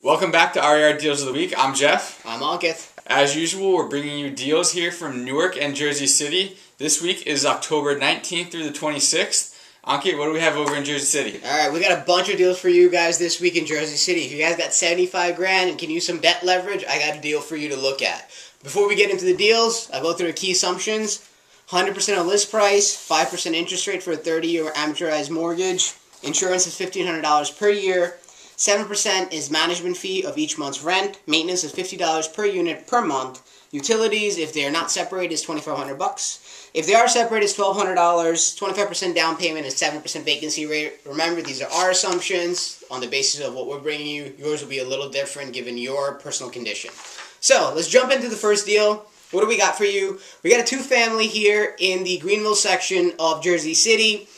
Welcome back to RER Deals of the Week. I'm Jeff. I'm Ankit. As usual, we're bringing you deals here from Newark and Jersey City. This week is October 19th through the 26th. Ankit, what do we have over in Jersey City? Alright, we got a bunch of deals for you guys this week in Jersey City. If you guys got 75 grand and can use some debt leverage, I got a deal for you to look at. Before we get into the deals, I'll go through the key assumptions. 100% on list price, 5% interest rate for a 30-year amortized mortgage. Insurance is $1,500 per year. 7% is management fee of each month's rent. Maintenance is $50 per unit per month. Utilities, if they are not separated, is $2,500. If they are separated, it's $1,200. 25% down payment is 7% vacancy rate. Remember, these are our assumptions on the basis of what we're bringing you. Yours will be a little different given your personal condition. So, let's jump into the first deal. What do we got for you? We got a two-family here in the Greenville section of Jersey City.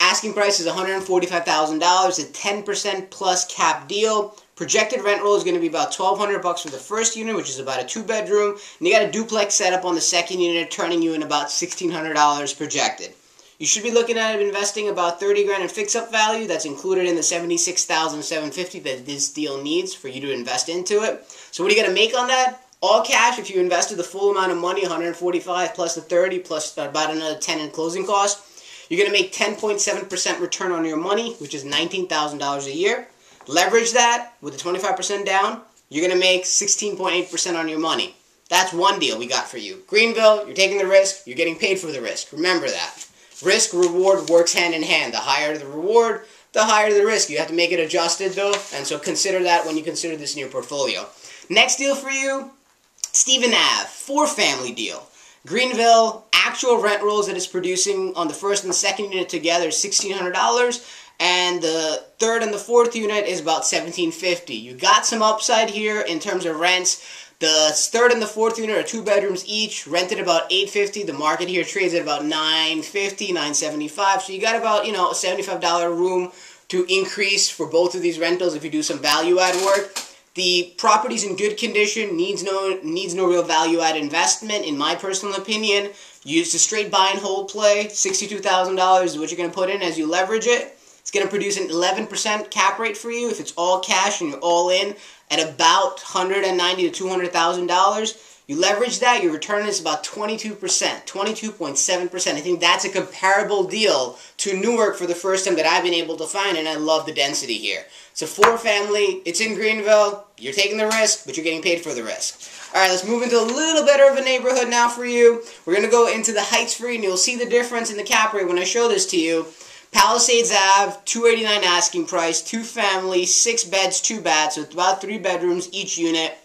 Asking price is $145,000, a 10% plus cap deal. Projected rent roll is going to be about $1,200 for the first unit, which is about a two-bedroom. And you got a duplex setup on the second unit, turning you in about $1,600 projected. You should be looking at investing about $30 grand in fix-up value. That's included in the $76,750 that this deal needs for you to invest into it. So what are you going to make on that? All cash, if you invested the full amount of money, $145 plus the $30 plus about another $10 in closing costs. You're going to make 10.7% return on your money, which is $19,000 a year. Leverage that with the 25% down, you're going to make 16.8% on your money. That's one deal we got for you. Greenville, you're taking the risk, you're getting paid for the risk. Remember that. Risk, reward works hand in hand. The higher the reward, the higher the risk. You have to make it adjusted though, and so consider that when you consider this in your portfolio. Next deal for you, Stephen Ave, four-family deal. Greenville, actual rent rolls that it's producing on the first and second unit together is $1,600, and the third and the fourth unit is about $1,750. You got some upside here in terms of rents. The third and the fourth unit are two bedrooms each, rented about $850. The market here trades at about $950, $975. So you got about, a $75 room to increase for both of these rentals if you do some value add work. The property's in good condition, needs no real value-add investment, in my personal opinion. Use a straight buy and hold play. $62,000 is what you're going to put in as you leverage it. It's going to produce an 11% cap rate for you if it's all cash and you're all in at about $190,000 to $200,000. You leverage that, your return is about 22%, 22.7%. I think that's a comparable deal to Newark for the first time that I've been able to find, and I love the density here. It's a four-family, it's in Greenville, you're taking the risk, but you're getting paid for the risk. Alright, let's move into a little better of a neighborhood now for you. We're going to go into the Heights for you, and you'll see the difference in the cap rate when I show this to you. Palisades Ave, $289 asking price, two-family, 6 beds, 2 baths, so it's about 3 bedrooms each unit.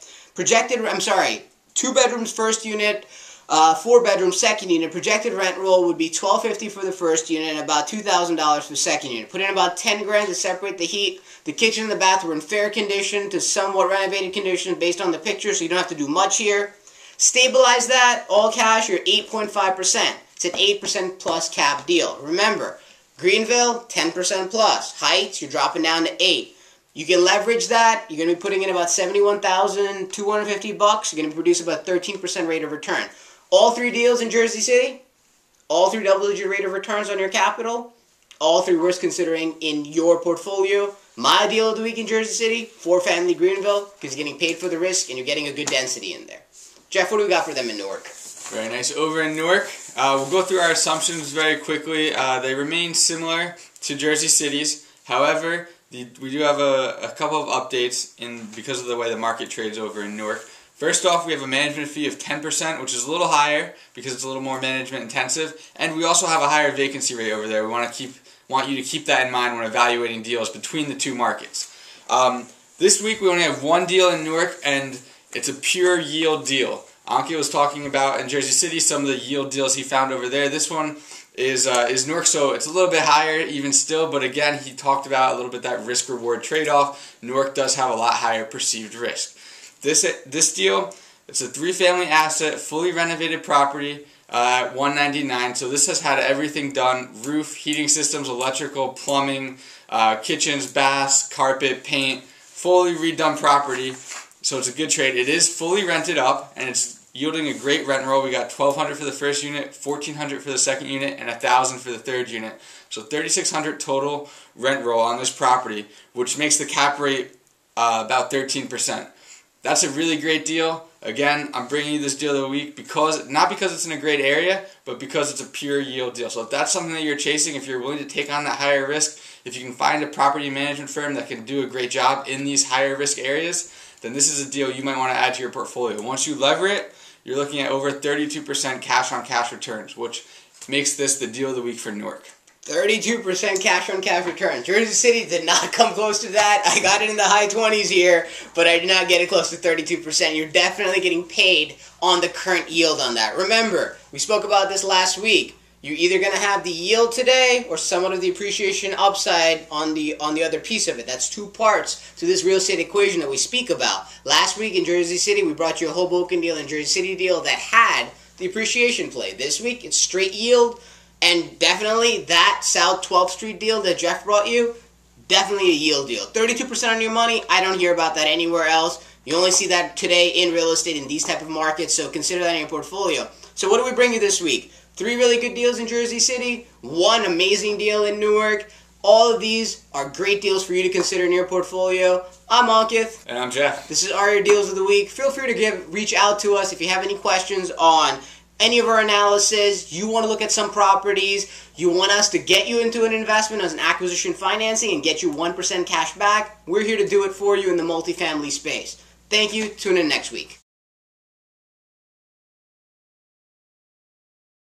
Two bedrooms first unit, 4 bedrooms second unit. Projected rent roll would be $1,250 for the first unit and about $2,000 for the second unit. Put in about 10 grand to separate the heat. The kitchen and the bath were in fair condition to somewhat renovated condition based on the picture, so you don't have to do much here. Stabilize that, all cash, you're 8.5%. It's an 8% plus cap deal. Remember, Greenville, 10% plus. Heights, you're dropping down to 8. You can leverage that. You're going to be putting in about $71,250. You're going to produce about 13% rate of return. All 3 deals in Jersey City, all 3 double-digit rate of returns on your capital, all 3 worth considering in your portfolio. My deal of the week in Jersey City, 4-family Greenville, because you're getting paid for the risk and you're getting a good density in there. Jeff, what do we got for them in Newark? Very nice. Over in Newark, we'll go through our assumptions very quickly. They remain similar to Jersey City's. However, we do have a couple of updates because of the way the market trades over in Newark. First off, we have a management fee of 10%, which is a little higher because it's a little more management intensive, and we also have a higher vacancy rate over there. We want you to keep that in mind when evaluating deals between the two markets. This week we only have one deal in Newark, and it's a pure yield deal. Ankit was talking about in Jersey City some of the yield deals he found over there. This one is Newark, so it's a little bit higher even still, but again, he talked about a little bit that risk-reward trade-off. Newark does have a lot higher perceived risk. This deal, it's a 3-family asset, fully renovated property at $199, so this has had everything done: roof, heating systems, electrical, plumbing, kitchens, baths, carpet, paint, fully redone property, so it's a good trade. It is fully rented up, and it's yielding a great rent roll. We got $1,200 for the first unit, $1,400 for the second unit, and $1,000 for the third unit. So $3,600 total rent roll on this property, which makes the cap rate about 13%. That's a really great deal. Again, I'm bringing you this deal of the week not because it's in a great area, but because it's a pure yield deal. So if that's something that you're chasing, if you're willing to take on that higher risk, if you can find a property management firm that can do a great job in these higher risk areas, then this is a deal you might want to add to your portfolio. Once you lever it, you're looking at over 32% cash on cash returns, which makes this the deal of the week for Newark. 32% cash on cash return. Jersey City did not come close to that. I got it in the high 20s here, but I did not get it close to 32%. You're definitely getting paid on the current yield on that. Remember, we spoke about this last week. You're either going to have the yield today or somewhat of the appreciation upside on the other piece of it. That's two parts to this real estate equation that we speak about. Last week in Jersey City, we brought you a Hoboken deal and Jersey City deal that had the appreciation play. This week, it's straight yield. And definitely that South 12th Street deal that Jeff brought you, definitely a yield deal. 32% on your money, I don't hear about that anywhere else. You only see that today in real estate in these type of markets, so consider that in your portfolio. So what do we bring you this week? 3 really good deals in Jersey City, 1 amazing deal in Newark. All of these are great deals for you to consider in your portfolio. I'm Ankit. And I'm Jeff. This is RER Deals of the Week. Feel free to reach out to us if you have any questions on any of our analysis, you want to look at some properties, you want us to get you into an investment as an acquisition financing and get you 1% cash back, we're here to do it for you in the multifamily space. Thank you. Tune in next week.